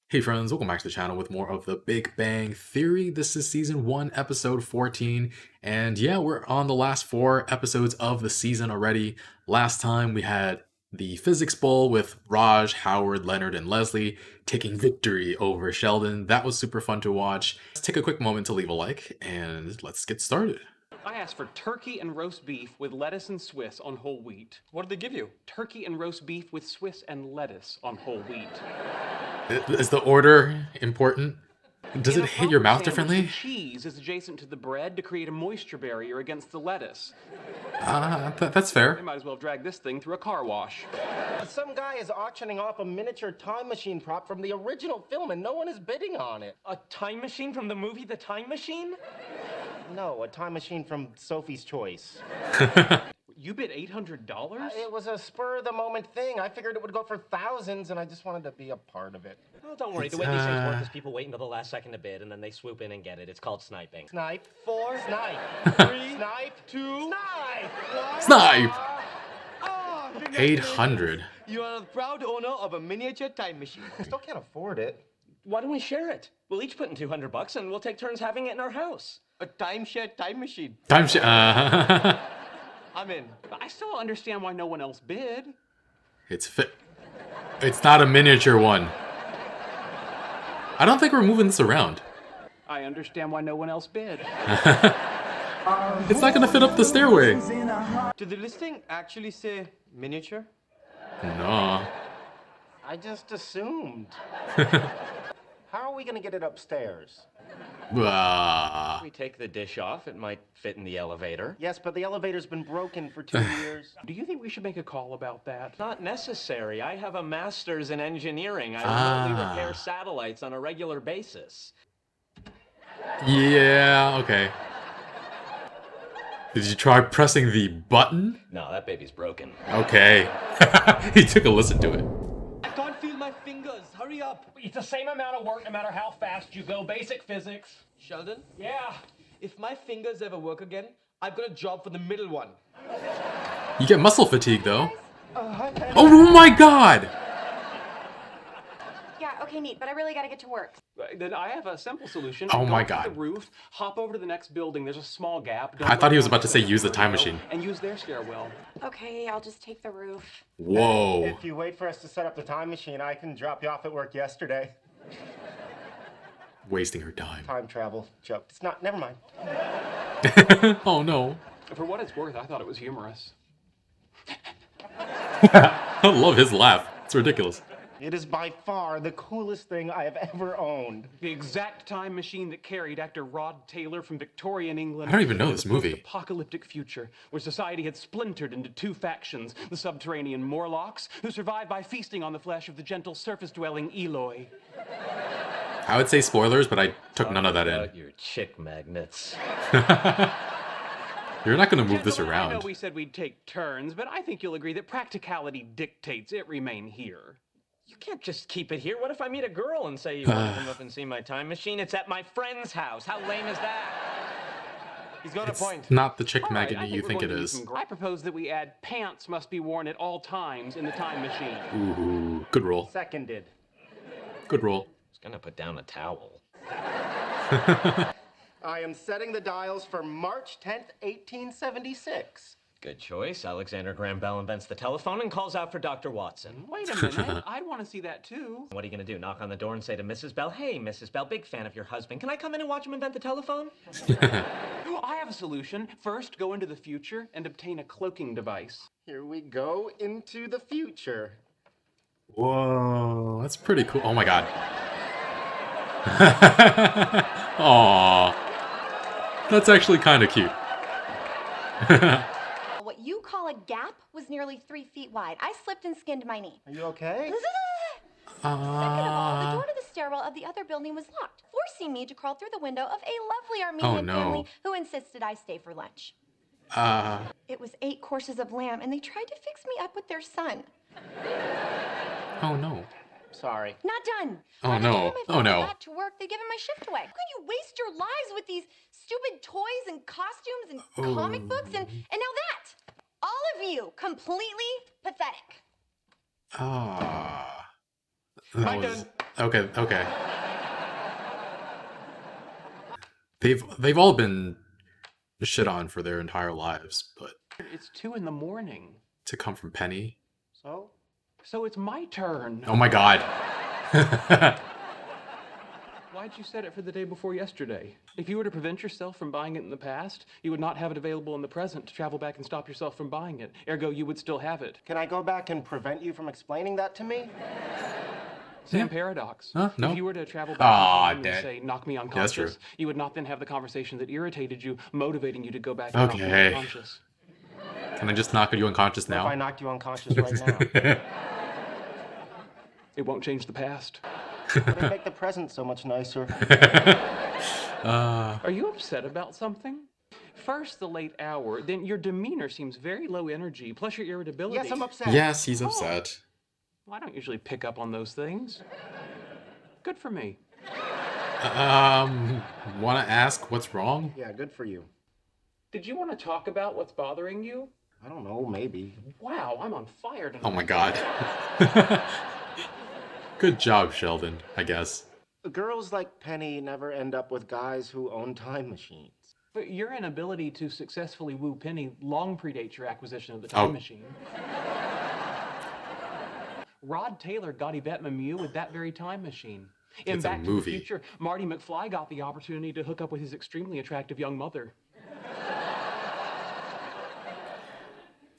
Hey friends, welcome back to the channel with more of the Big Bang Theory. This is season 1, episode 14. And yeah, we're on the last 4 episodes of the season already. Last time we had the physics bowl with Raj, Howard, Leonard, and Leslie taking victory over Sheldon. That was super fun to watch. Let's take a quick moment to leave a like and let's get started. I asked for turkey and roast beef with lettuce and Swiss on whole wheat. What did they give you? Turkey and roast beef with Swiss and lettuce on whole wheat. Is the order important? Does In it a hit your proper mouth sandwich, differently? the cheese is adjacent to the bread to create a moisture barrier against the lettuce. That's fair. They might as well drag this thing through a car wash. Some guy is auctioning off a miniature time machine prop from the original film and no one is bidding on it. A time machine from the movie The Time Machine? No, a time machine from Sophie's Choice. You bid $800? It was a spur-of-the-moment thing. I figured it would go for thousands and I just wanted to be a part of it. Oh, don't worry. The way these things work is people wait until the last second to bid and then they swoop in and get it. It's called sniping. Snipe. 4, Snipe. 3, Snipe. 2, Snipe. Snipe! Oh, 800. You are the proud owner of a miniature time machine. I still can't afford it. Why don't we share it? We'll each put in $200 and we'll take turns having it in our house. A timeshare time machine. I'm in. But I still don't understand why no one else bid. It's not a miniature one. I don't think we're moving this around. I understand why no one else bid. It's not gonna fit up the stairway. Did the listing actually say miniature? No. I just assumed. How are we gonna get it upstairs? We take the dish off. It might fit in the elevator. Yes, but the elevator's been broken for 2 years. Do you think we should make a call about that? Not necessary. I have a master's in engineering. I remotely repair satellites on a regular basis. Yeah, okay. Did you try pressing the button? No, that baby's broken. Okay. He took a listen to it. I can't feel my fingers. Hurry up. It's the same amount of work no matter how fast you go. Basic physics. Sheldon, Yeah. if my fingers ever work again, I've got a job for the middle one. You get muscle fatigue though. Oh my god! Yeah, okay, neat, but I really gotta get to work. Then I have a simple solution. Oh my Go up to God. the roof, hop over to the next building. There's a small gap. I thought he was about to say use the time machine. And use their stairwell. Okay, I'll just take the roof. Whoa. If you wait for us to set up the time machine, I can drop you off at work yesterday. Wasting her time. Time travel joke. It's not, never mind. Oh no. For what it's worth, I thought it was humorous. I love his laugh. It's ridiculous. It is by far the coolest thing I have ever owned. The exact time machine that carried actor Rod Taylor from Victorian England. I don't even know this to the movie. Apocalyptic future, where society had splintered into 2 factions: the subterranean Morlocks, who survived by feasting on the flesh of the gentle surface-dwelling Eloi. I would say spoilers, but I took none of that in. Your chick magnets. You're not gonna move this Gentlemen, I know around. we said we'd take turns, but I think you'll agree that practicality dictates it remain here. You can't just keep it here. What if I meet a girl and say you want to come up and see my time machine? It's at my friend's house. How lame is that? He's got a point. Not the chick All right, magnet I you we're think it going to is. use some I propose that we add pants must be worn at all times in the time machine. Ooh, good roll. Seconded. Good roll. I was gonna put down a towel. I am setting the dials for March 10th, 1876. Good choice. Alexander Graham Bell invents the telephone and calls out for Dr. Watson. Wait a minute, I'd want to see that too. What are you gonna do? Knock on the door and say to Mrs. Bell, "Hey, Mrs. Bell, big fan of your husband. Can I come in and watch him invent the telephone?" I have a solution. First, go into the future and obtain a cloaking device. Here we go into the future. Whoa, that's pretty cool. Oh my god. Aww. That's actually kind of cute. What you call a gap was nearly 3 feet wide. I slipped and skinned my knee. Are you okay? Second of all, the door to the stairwell of the other building was locked, forcing me to crawl through the window of a lovely Armenian no. family who insisted I stay for lunch. It was 8 courses of lamb, and they tried to fix me up with their son. Oh no. Sorry. Not done. Oh, By the no. time I Oh, finally no. got to work, they'd given my shift away. How could you waste your lives with these stupid toys and costumes and comic books and now that? All of you, completely pathetic. Ah. My That was... turn. Okay. They've all been shit on for their entire lives, but It's 2 in the morning. to come from Penny. So it's my turn. Oh my god. Why'd you set it for the day before yesterday? If you were to prevent yourself from buying it in the past, you would not have it available in the present to travel back and stop yourself from buying it. Ergo, you would still have it. Can I go back and prevent you from explaining that to me? Sam paradox. Huh? No. If you were to travel Aw, back in time and Dad. say, knock me that's unconscious, true. you would not then have the conversation that irritated you, motivating you to go back and knock me Okay. unconscious. Can I just knock you unconscious What if I now? knocked you unconscious right now? It won't change the past. Would it make the present so much nicer? Are you upset about something? First, the late hour, then your demeanor seems very low energy, plus your irritability. Yes, I'm upset. Yes, he's upset. Well, I don't usually pick up on those things. Good for me. Wanna ask what's wrong? Yeah, good for you. Did you want to talk about what's bothering you? I don't know, maybe. Wow, I'm on fire tonight. Oh my god. Good job, Sheldon, I guess. Girls like Penny never end up with guys who own time machines. But your inability to successfully woo Penny long predates your acquisition of the time Oh. machine. Rod Taylor got Yvette Mimieux with that very time machine. In It's a Back to movie. the Future, Marty McFly got the opportunity to hook up with his extremely attractive young mother.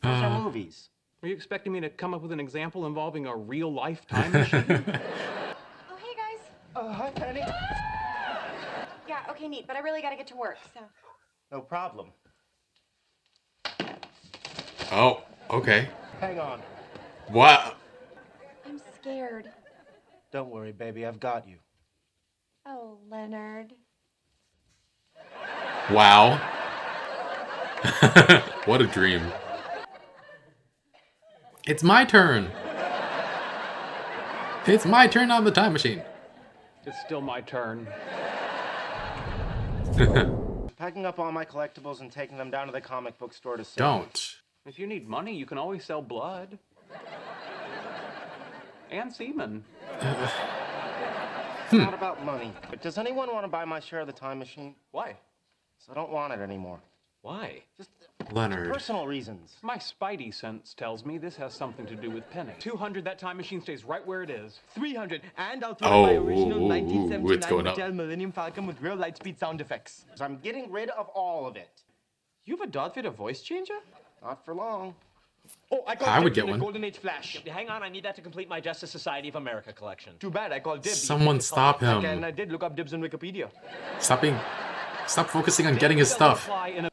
Those are movies. Are you expecting me to come up with an example involving a real-life time machine? Oh, hey, guys. Hi, Penny. Yeah, okay, neat, but I really gotta get to work, so. No problem. Oh, okay. Hang on. What? I'm scared. Don't worry, baby, I've got you. Oh, Leonard. Wow. What a dream. It's my turn. It's my turn on the time machine. It's still my turn. Packing up all my collectibles and taking them down to the comic book store to sell. Don't. If you need money, you can always sell blood. And semen. It's not about money. But does anyone want to buy my share of the time machine? Why? So I don't want it anymore. Why? Just Leonard. personal reasons. My spidey sense tells me this has something to do with Penny. 200, that time machine stays right where it is. 300, and I'll throw Oh, my original ooh, ooh, it's 1979 going up. Mattel Millennium Falcon with real Lightspeed sound effects. So I'm getting rid of all of it. You have a Darth Vader voice changer? Not for long. Oh, I call I would dibs get on a one. Golden Age Flash. Hang on, I need that to complete my Justice Society of America collection. Too bad, I called dibs. Someone stop And him. I did look up dibs on Wikipedia. Stop focusing on getting his stuff.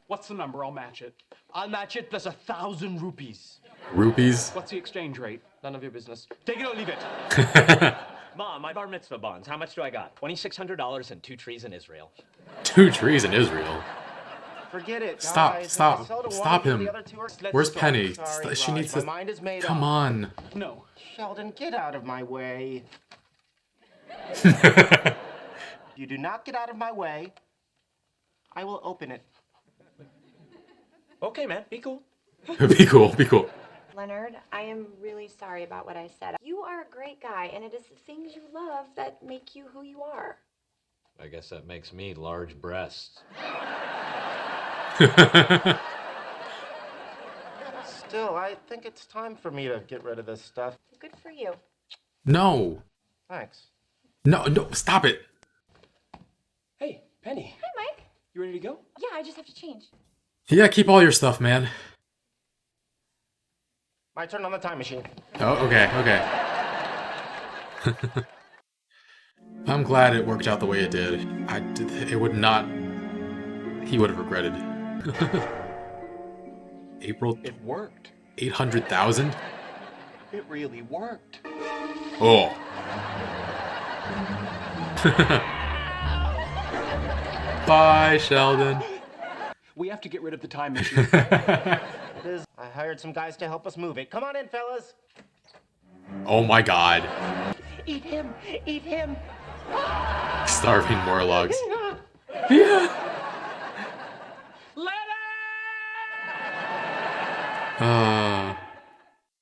What's the number? I'll match it. I'll match it plus 1,000 rupees. Rupees. What's the exchange rate? None of your business. Take it or leave it. Mom, my bar mitzvah bonds. How much do I got? $2,600 and 2 trees in Israel. 2 trees in Israel. Forget it, Stop, guys. stop, I sold one stop for him. the other two are- Where's Penny? Sorry, She Raj, needs my to. mind is made Come up. on. No. Sheldon, get out of my way. You do not get out of my way. I will open it. Okay, man, be cool. Be cool. Be cool. Leonard, I am really sorry about what I said. You are a great guy, and it is the things you love that make you who you are. I guess that makes me large breasts. Still, I think it's time for me to get rid of this stuff. Good for you. No. Thanks. No. Stop it. Hey, Penny. Hi, Mike. You ready to go? Yeah, I just have to change. Yeah, keep all your stuff, man. My turn on the time machine. Oh, okay. I'm glad it worked out the way it did. It would not. He would have regretted. April It worked. 800,000. It really worked. Oh. Bye, Sheldon. We have to get rid of the time machine. It is. I hired some guys to help us move it. Come on in, fellas. Oh my god. Eat him! Eat him! Starving Morlocks. Yeah.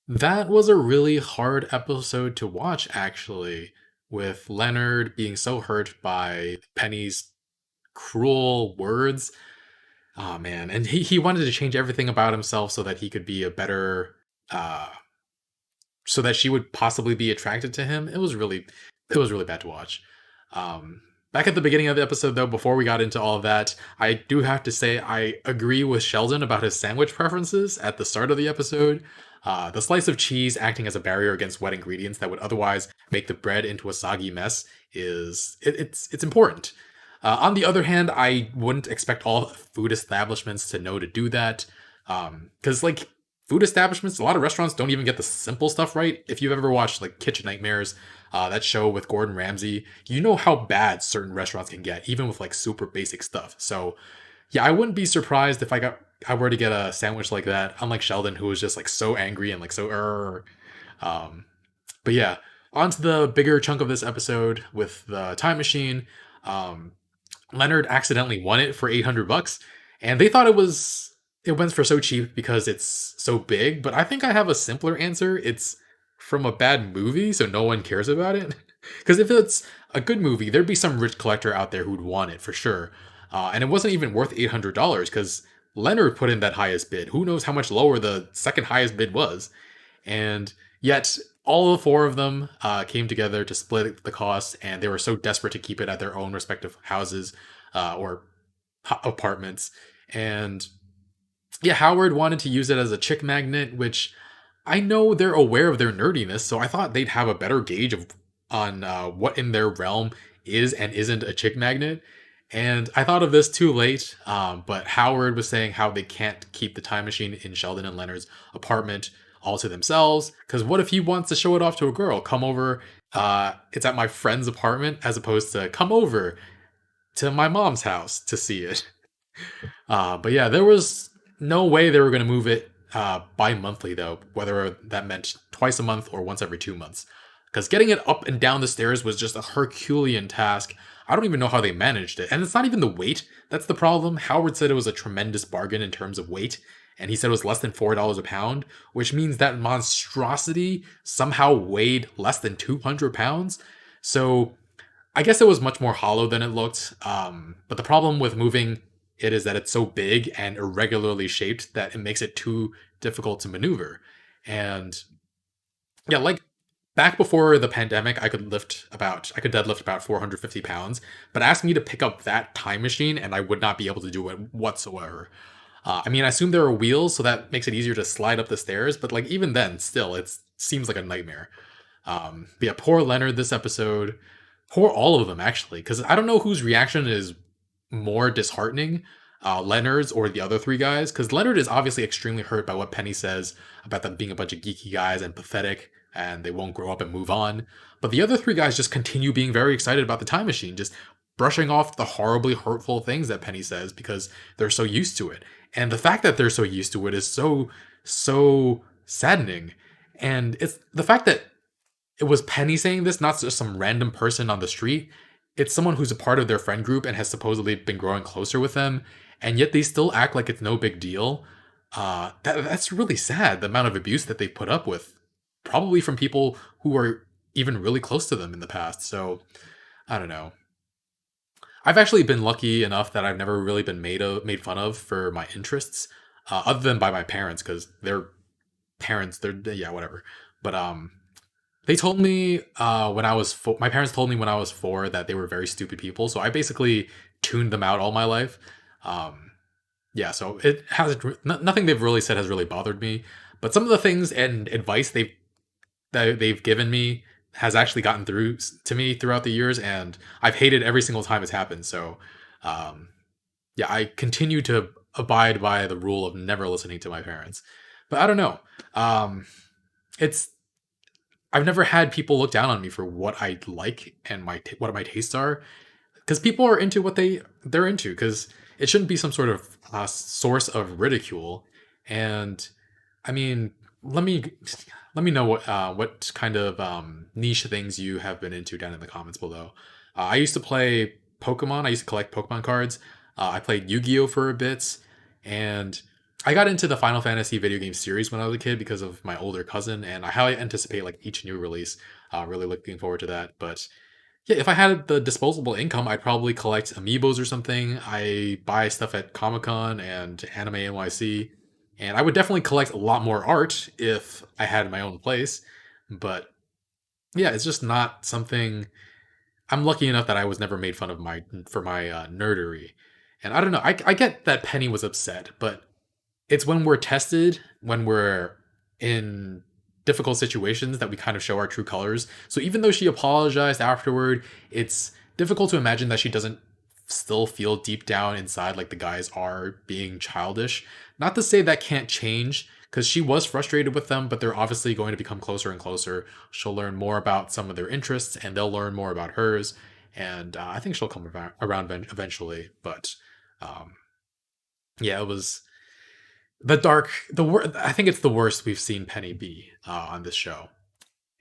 That was a really hard episode to watch, actually. with Leonard being so hurt by Penny's cruel words. Oh man, and he wanted to change everything about himself so that he could be a better so that she would possibly be attracted to him. It was really bad to watch. Um, Back at the beginning of the episode, though, before we got into all of that, I do have to say I agree with Sheldon about his sandwich preferences at the start of the episode. The slice of cheese acting as a barrier against wet ingredients that would otherwise make the bread into a soggy mess it's important. On the other hand, I wouldn't expect all food establishments to know to do that, because like food establishments, a lot of restaurants don't even get the simple stuff right. If you've ever watched like Kitchen Nightmares, that show with Gordon Ramsay, you know how bad certain restaurants can get, even with like super basic stuff. So yeah, I wouldn't be surprised if I were to get a sandwich like that. Unlike Sheldon, who was just like so angry and like so but yeah, on to the bigger chunk of this episode with the time machine. Um, Leonard accidentally won it for 800 bucks, and they thought it went for so cheap because it's so big, but I think I have a simpler answer. It's from a bad movie, so no one cares about it. Because if it's a good movie, there'd be some rich collector out there who'd want it for sure. And it wasn't even worth $800 because Leonard put in that highest bid. Who knows how much lower the second highest bid was? And yet, all the four of them came together to split the cost, and they were so desperate to keep it at their own respective houses or apartments. And yeah, Howard wanted to use it as a chick magnet, which I know they're aware of their nerdiness, so I thought they'd have a better gauge on what in their realm is and isn't a chick magnet. And I thought of this too late, but Howard was saying how they can't keep the time machine in Sheldon and Leonard's apartment all to themselves, because what if he wants to show it off to a girl? Come over, it's at my friend's apartment, as opposed to come over to my mom's house to see it. But yeah, there was no way they were going to move it bi-monthly, though, whether that meant twice a month or once every 2 months. Because getting it up and down the stairs was just a Herculean task. I don't even know how they managed it. And it's not even the weight that's the problem. Howard said it was a tremendous bargain in terms of weight, and he said it was less than $4 a pound, which means that monstrosity somehow weighed less than 200 pounds. So I guess it was much more hollow than it looked. But the problem with moving it is that it's so big and irregularly shaped that it makes it too difficult to maneuver. And yeah, like back before the pandemic, I could deadlift about 450 pounds, but ask me to pick up that time machine and I would not be able to do it whatsoever. I mean, I assume there are wheels, so that makes it easier to slide up the stairs, but like even then, still, it seems like a nightmare. But yeah, poor Leonard this episode. Poor all of them, actually, because I don't know whose reaction is more disheartening, Leonard's or the other three guys, because Leonard is obviously extremely hurt by what Penny says about them being a bunch of geeky guys and pathetic, and they won't grow up and move on. But the other three guys just continue being very excited about the time machine, just brushing off the horribly hurtful things that Penny says because they're so used to it. And the fact that they're so used to it is so saddening. And it's the fact that it was Penny saying this, not just some random person on the street. It's someone who's a part of their friend group and has supposedly been growing closer with them, and yet they still act like it's no big deal. That's really sad, the amount of abuse that they've put up with, probably from people who are even really close to them in the past. So, I don't know. I've actually been lucky enough that I've never really been made fun of for my interests, other than by my parents, because they're parents. Yeah, whatever. But they told me when I was my parents told me when I was 4 that they were very stupid people. So I basically tuned them out all my life. Yeah, so it hasn't nothing they've really said has really bothered me. But some of the things and advice they've given me has actually gotten through to me throughout the years, and I've hated every single time it's happened. So, yeah, I continue to abide by the rule of never listening to my parents. But I don't know. I've never had people look down on me for what I like and what my tastes are, because people are into what they're into. Because it shouldn't be some sort of source of ridicule. And I mean, let me know what kind of niche things you have been into down in the comments below. I used to play Pokemon. I used to collect Pokemon cards. I played Yu-Gi-Oh for a bit, and I got into the Final Fantasy video game series when I was a kid because of my older cousin, and I highly anticipate like each new release. Really looking forward to that. But Yeah, if I had the disposable income, I'd probably collect amiibos or something. I buy stuff at Comic Con and Anime NYC, and I would definitely collect a lot more art if I had my own place. But yeah, it's just not something. I'm lucky enough that I was never made fun of for my nerdery, and I don't know. I get that Penny was upset, but it's when we're tested, when we're in difficult situations that we kind of show our true colors. So even though she apologized afterward, it's difficult to imagine that she doesn't still feel deep down inside like the guys are being childish. Not to say that can't change, because she was frustrated with them, but they're obviously going to become closer and closer. She'll learn more about some of their interests, and they'll learn more about hers. And I think she'll come around eventually. But um, yeah, it was I think it's the worst we've seen Penny be on this show.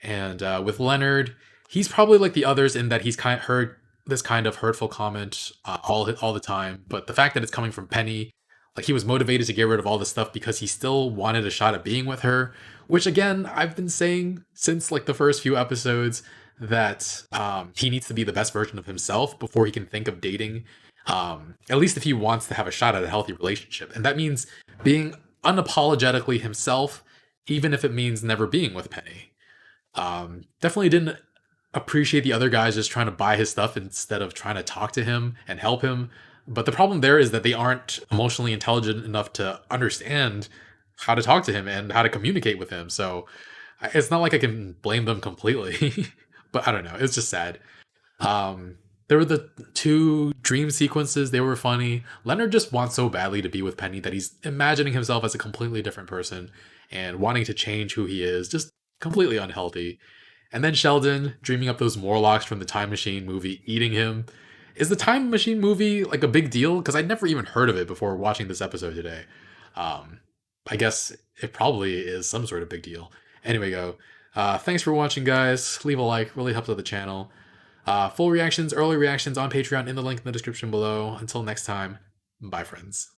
And with Leonard, he's probably like the others in that he's kind of heard this kind of hurtful comment all the time. But the fact that it's coming from Penny, like he was motivated to get rid of all this stuff because he still wanted a shot at being with her. Which again, I've been saying since like the first few episodes that he needs to be the best version of himself before he can think of dating. At least if he wants to have a shot at a healthy relationship, and that means being unapologetically himself, even if it means never being with Penny. Definitely didn't appreciate the other guys just trying to buy his stuff instead of trying to talk to him and help him. But the problem there is that they aren't emotionally intelligent enough to understand how to talk to him and how to communicate with him. So it's not like I can blame them completely. But I don't know. It's just sad. There were the two dream sequences. They were funny. Leonard just wants so badly to be with Penny that he's imagining himself as a completely different person and wanting to change who he is. Just completely unhealthy. And then Sheldon dreaming up those Morlocks from the Time Machine movie eating him. Is the Time Machine movie like a big deal? Because I'd never even heard of it before watching this episode today. I guess it probably is some sort of big deal. Anyway, thanks for watching, guys. Leave a like, really helps out the channel. Full reactions, early reactions on Patreon in the link in the description below. Until next time, bye, friends.